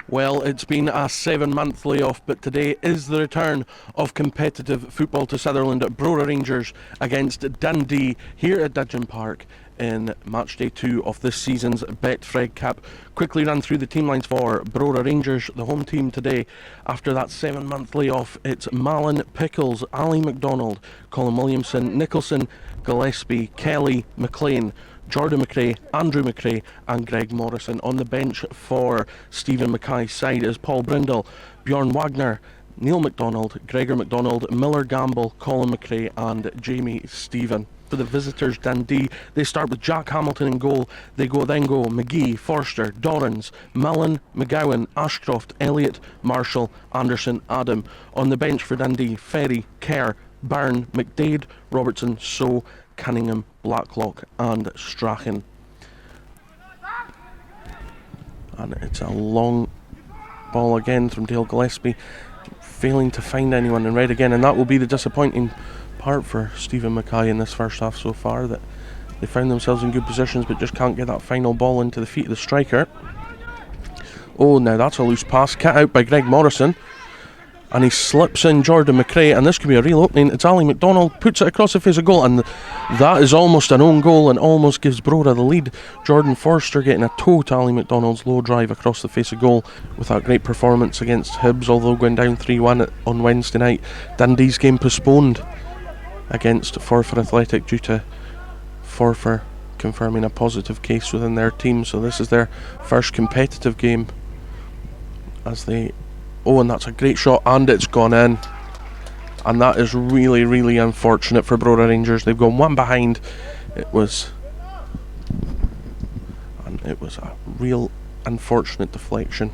Well, it's been a 7-month layoff, but today is the return of competitive football to Sutherland at Brora Rangers against Dundee here at Dudgeon Park in match day 2 of this season's Betfred Cup. Quickly run through the team lines for Brora Rangers, the home team today. After that 7-month layoff, it's Malin, Pickles, Ali McDonald, Colin Williamson, Nicholson, Gillespie, Kelly, McLean, Jordan McRae, Andrew McRae and Greg Morrison. On the bench for Stephen Mackay's side is Paul Brindle, Bjorn Wagner, Neil McDonald, Gregor McDonald, Miller Gamble, Colin McRae and Jamie Stephen. For the visitors, Dundee, they start with Jack Hamilton in goal. They then go McGee, Forster, Dorrans, Mullen, McGowan, Ashcroft, Elliott, Marshall, Anderson, Adam. On the bench for Dundee, Ferry, Kerr, Byrne, McDade, Robertson, So, Cunningham, Blacklock and Strachan. And it's a long ball again from Dale Gillespie, failing to find anyone in red again, and that will be the disappointing part for Stephen Mackay in this first half so far, that they found themselves in good positions but just can't get that final ball into the feet of the striker. Oh, now that's a loose pass, cut out by Greg Morrison, and he slips in Jordan McRae, and this could be a real opening. It's Ali McDonald, puts it across the face of goal, and that is almost an own goal and almost gives Brora the lead. Jordan Forster getting a toe to Ali McDonald's low drive across the face of goal with that great performance against Hibs, although going down 3-1 on Wednesday night. Dundee's game postponed against Forfar Athletic due to Forfar confirming a positive case within their team, so this is their first competitive game as they... Oh, and that's a great shot, and it's gone in. And that is really, really unfortunate for Brora Rangers. They've gone one behind. It was a real unfortunate deflection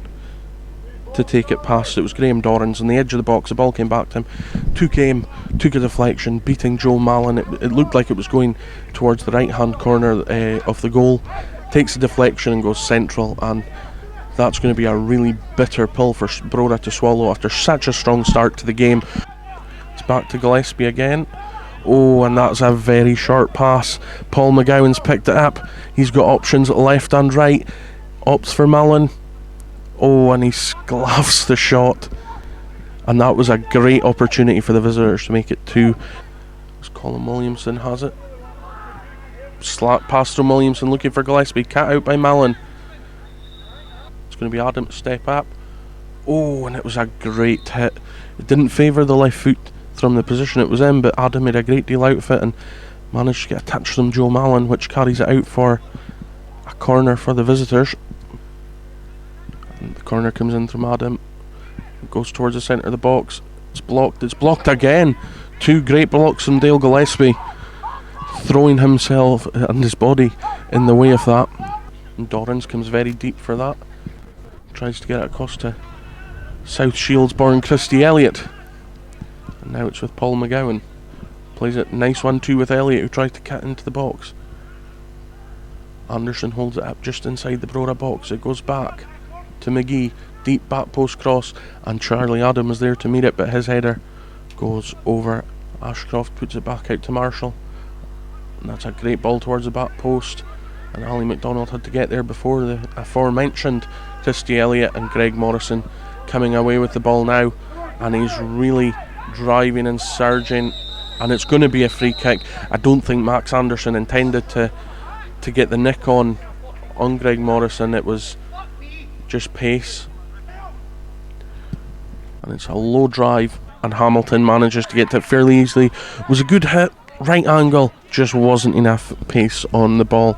to take it past. It was Graham Dorrans on the edge of the box. The ball came back to him. Took a deflection, beating Joe Malin. It looked like it was going towards the right-hand corner of the goal. Takes the deflection and goes central, and that's going to be a really bitter pill for Brora to swallow after such a strong start to the game. It's back to Gillespie again. Oh, and that's a very short pass. Paul McGowan's picked it up. He's got options left and right. Opts for Mullen. Oh, and he gloves the shot. And that was a great opportunity for the visitors to make it 2. As Colin Williamson has it. Slap past from Williamson looking for Gillespie. Cut out by Mullen. Going to be Adam to step up. Oh, and it was a great hit. It didn't favour the left foot from the position it was in, but Adam made a great deal out of it and managed to get a touch from Joe Malin, which carries it out for a corner for the visitors. And the corner comes in from Adam. It goes towards the centre of the box. It's blocked. It's blocked again. 2 great blocks from Dale Gillespie, throwing himself and his body in the way of that. And Dorrans comes very deep for that. Tries to get it across to South Shields born Christy Elliott, and now it's with Paul McGowan. Plays it nice 1-2 with Elliott, who tries to cut into the box. Anderson holds it up just inside the Brora box. It goes back to McGee, deep back post cross, and Charlie Adam is there to meet it, but his header goes over. Ashcroft puts it back out to Marshall, and that's a great ball towards the back post, and Ali McDonald had to get there before the aforementioned Christy Elliott, and Greg Morrison coming away with the ball now, and he's really driving and surging, and it's going to be a free kick. I don't think Max Anderson intended to get the nick on Greg Morrison. It was just pace, and it's a low drive, and Hamilton manages to get to it fairly easily. It was a good hit, right angle, just wasn't enough pace on the ball.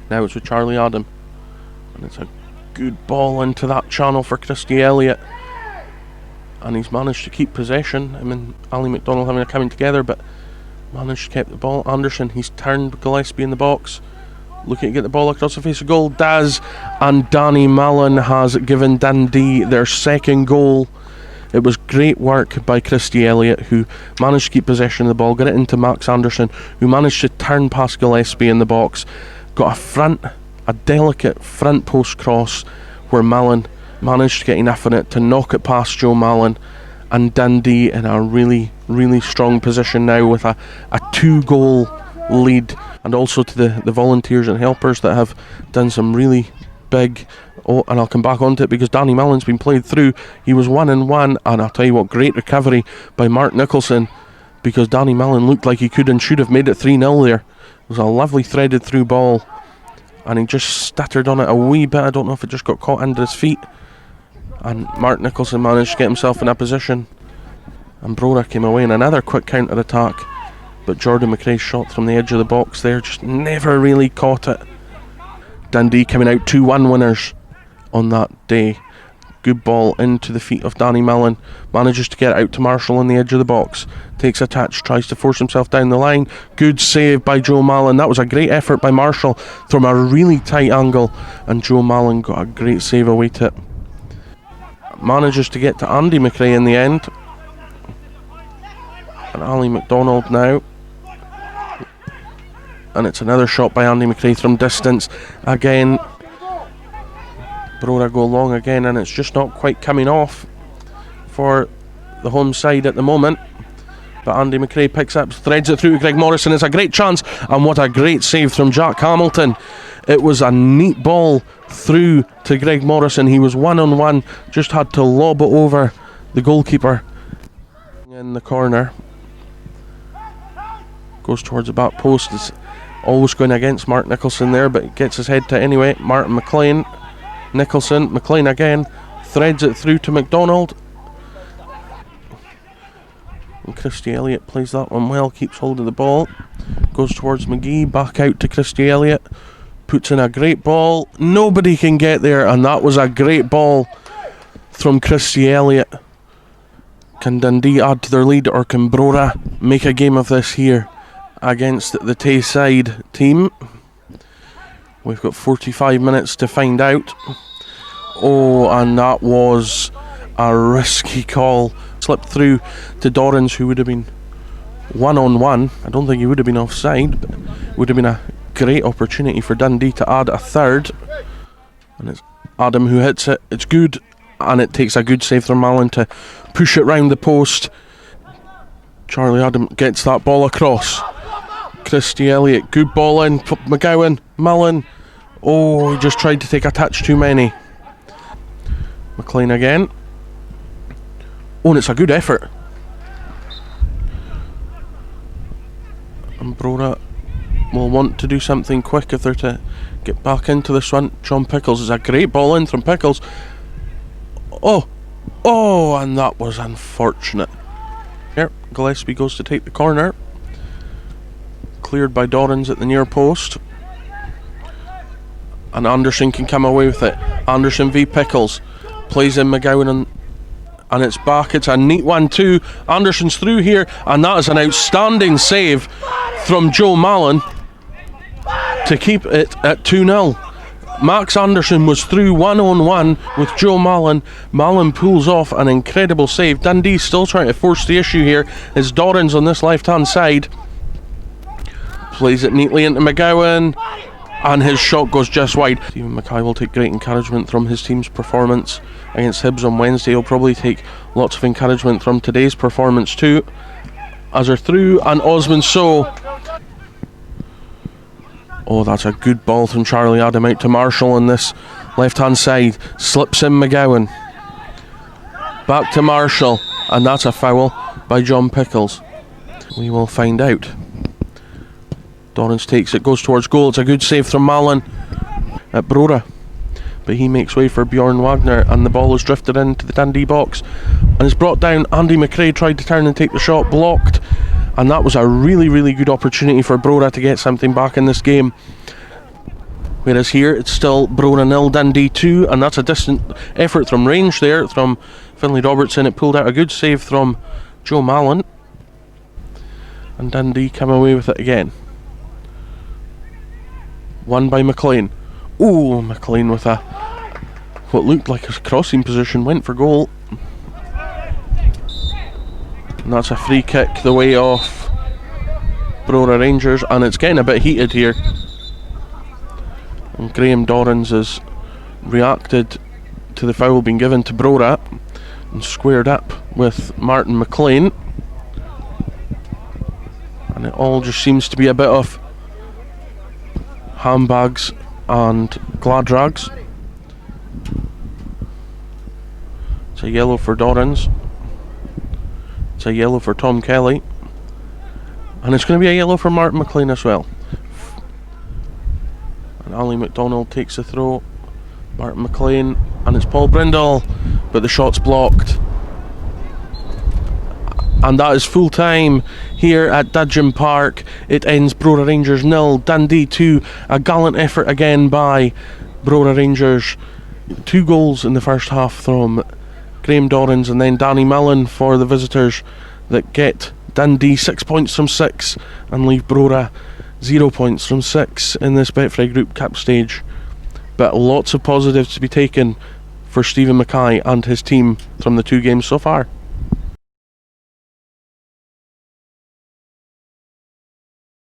Now it's with Charlie Adam, and it's a good ball into that channel for Christy Elliott, and he's managed to keep possession. Him and Ali McDonald having a coming together, but managed to keep the ball. Anderson, he's turned Gillespie in the box, looking to get the ball across the face of goal. Does, and Danny Mullen has given Dundee their second goal. It was great work by Christy Elliott, who managed to keep possession of the ball, got it into Max Anderson, who managed to turn past Gillespie in the box, got a delicate front post cross where Mullen managed to get enough in it to knock it past Joe Malin, and Dundee in a really, really strong position now with a 2-goal lead. And also to the volunteers and helpers that have done some really big. Oh, and I'll come back onto it because Danny Mullen's been played through. He was 1-1, and I'll tell you what, great recovery by Mark Nicholson, because Danny Mullen looked like he could and should have made it 3-0 there. It was a lovely threaded through ball, and he just stuttered on it a wee bit. I don't know if it just got caught under his feet, and Mark Nicholson managed to get himself in a position, and Brora came away in another quick counter attack, but Jordan McRae's shot from the edge of the box there just never really caught it. Dundee coming out 2-1 winners on that day. Good ball into the feet of Danny Mullen, manages to get it out to Marshall on the edge of the box, takes a touch, tries to force himself down the line. Good save by Joe Mallon. That was a great effort by Marshall from a really tight angle, and Joe Mallon got a great save away to it. Manages to get to Andy McRae in the end, and Ali McDonald now, and it's another shot by Andy McRae from distance again. Brora go long again, and it's just not quite coming off for the home side at the moment. But Andy McRae picks up, threads it through to Greg Morrison. It's a great chance, and what a great save from Jack Hamilton. It was a neat ball through to Greg Morrison. He was 1-on-1, just had to lob it over the goalkeeper in the corner. Goes towards the back post. It's always going against Mark Nicholson there, but gets his head to it anyway. Martin McLean. Nicholson, McLean again, threads it through to McDonald, and Christy Elliott plays that one well, keeps hold of the ball, goes towards McGee, back out to Christy Elliott, puts in a great ball, nobody can get there, and that was a great ball from Christy Elliott. Can Dundee add to their lead, or can Brora make a game of this here against the Tayside team? We've got 45 minutes to find out. Oh, and that was a risky call. Slipped through to Dorrans, who would have been 1-on-1. I don't think he would have been offside, but it would have been a great opportunity for Dundee to add a third. And it's Adam who hits it. It's good, and it takes a good save from Mallon to push it round the post. Charlie Adam gets that ball across. Christy Elliott, good ball in. McGowan, Mullen. Oh, he just tried to take a touch too many. McLean again. Oh, and it's a good effort. And Brora will want to do something quick if they're to get back into this one. John Pickles is a great ball in from Pickles. Oh, and that was unfortunate. Here, Gillespie goes to take the corner. Cleared by Dorrans at the near post, and Anderson can come away with it. Anderson v Pickles, plays in McGowan, and it's back. It's a neat one too. Anderson's through here, and that is an outstanding save from Joe Mallon to keep it at 2-0. Max Anderson was through 1-on-1 with Joe Mallon. Mallon pulls off an incredible save. Dundee still trying to force the issue here. It's Dorrans on this left hand side. Plays it neatly into McGowan, and his shot goes just wide. Stephen Mackay will take great encouragement from his team's performance against Hibs on Wednesday. He'll probably take lots of encouragement from today's performance too, as they're through, and Osmond So. Oh, that's a good ball from Charlie Adam out to Marshall on this left hand side. Slips in McGowan. Back to Marshall, and that's a foul by John Pickles. We will find out. Dorrans takes it, goes towards goal. It's a good save from Mallon at Brora, but he makes way for Bjorn Wagner, and the ball is drifted into the Dundee box and is brought down. Andy McRae tried to turn and take the shot, blocked, and that was a really, really good opportunity for Brora to get something back in this game. Whereas here it's still Brora 0, Dundee 2, and that's a distant effort from range there from Finlay Robertson. It pulled out a good save from Joe Mallon, and Dundee come away with it again. Won by McLean. Oh, McLean with a what looked like a crossing position, went for goal. And that's a free kick the way off Brora Rangers, and it's getting a bit heated here. And Graham Dorrans has reacted to the foul being given to Brora and squared up with Martin McLean. And it all just seems to be a bit of handbags and glad rags. It's a yellow for Dorrans. It's a yellow for Tom Kelly. And it's going to be a yellow for Martin McLean as well. And Ali McDonald takes the throw. Martin McLean, and it's Paul Brindle, but the shot's blocked. And that is full time here at Dudgeon Park. It ends Brora Rangers 0, Dundee 2. A gallant effort again by Brora Rangers. 2 goals in the first half from Graham Dorrans and then Danny Mullen for the visitors that get Dundee 6 points from 6 and leave Brora 0 points from 6 in this Betfred Group Cup stage. But lots of positives to be taken for Stephen Mackay and his team from the 2 games so far.